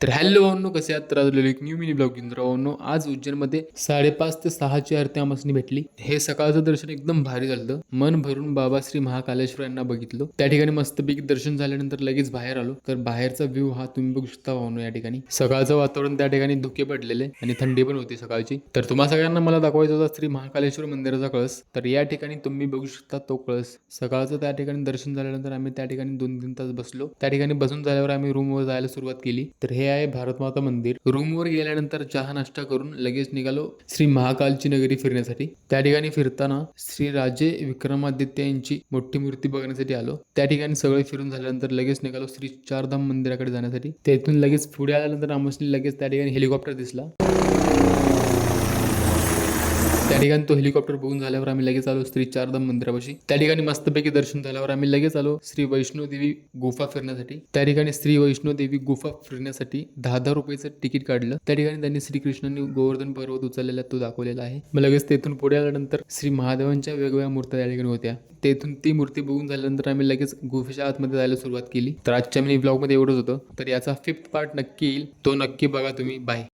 तर हॅलो भावनो, कसे आहात? तर आज आलेलो एक न्यू मिनी ब्लॉग घेऊन. तर भावनो, आज उज्जैनमध्ये 5:30 ते 6ची आरती आम्हाला भेटली. हे सकाळचं दर्शन एकदम भारी झालं. मन भरून बाबा श्री महाकालेश्वर यांना बघितलं. त्या ठिकाणी मस्तपैकी दर्शन झाल्यानंतर लगेच बाहेर आलो. तर बाहेरचा व्ह्यू हा तुम्ही बघू शकता भावनो. या ठिकाणी सकाळचं वातावरण, त्या ठिकाणी धुके पडलेले आणि थंडी पण होती सकाळची. तर तुम्हा सगळ्यांना मला दाखवायचा होता श्री महाकालेश्वर मंदिराचा कळस. तर या ठिकाणी तुम्ही बघू शकता तो कळस. सकाळचं त्या ठिकाणी दर्शन झाल्यानंतर आम्ही त्या ठिकाणी 2-3 तास बसलो. त्या ठिकाणी बसून झाल्यावर आम्ही रूमवर जायला सुरुवात केली. तर हे आहे भारतमाता मंदिर. रूमवर गेल्यानंतर चहा नाश्ता करून लगेच निघालो श्री महाकालची नगरी फिरण्यासाठी. त्या ठिकाणी फिरताना श्री राजे विक्रमादित्य यांची मोठी मूर्ती बघण्यासाठी आलो. त्या ठिकाणी सगळे फिरून झाल्यानंतर लगेच निघालो श्री चारधाम मंदिराकडे जाण्यासाठी. तेथून लगेच पुढे आल्यानंतर आम्हाला लगेच त्या ठिकाणी हेलिकॉप्टर दिसला. त्या ठिकाणी तो हेलिकॉप्टर बघून झाल्यावर आम्ही लगेच आलो श्री चारधाम मंदिरापाशी. त्या ठिकाणी मस्तपैकी दर्शन झाल्यावर आम्ही लगेच आलो श्री वैष्णोदेवी गुफा फिरण्यासाठी. त्या ठिकाणी श्री वैष्णोदेवी गुफा फिरण्यासाठी 10,000 रुपयाचं तिकीट काढलं. त्या ठिकाणी त्यांनी श्रीकृष्णांनी गोवर्धन पर्वत उचललेला तो दाखवलेला आहे. मग लगेच तेथून पुढे आल्यानंतर श्री महादेवांच्या वेगवेगळ्या मूर्त्या त्या ठिकाणी होत्या. तेथून ती मूर्ती बघून झाल्यानंतर आम्ही लगेच गुफेच्या आतमध्ये जायला सुरुवात केली. तर आजच्या मिनी ब्लॉगमध्ये एवढंच होतं. तर याचा 5th पार्ट नक्की येईल, तो नक्की बघा तुम्ही. बाय.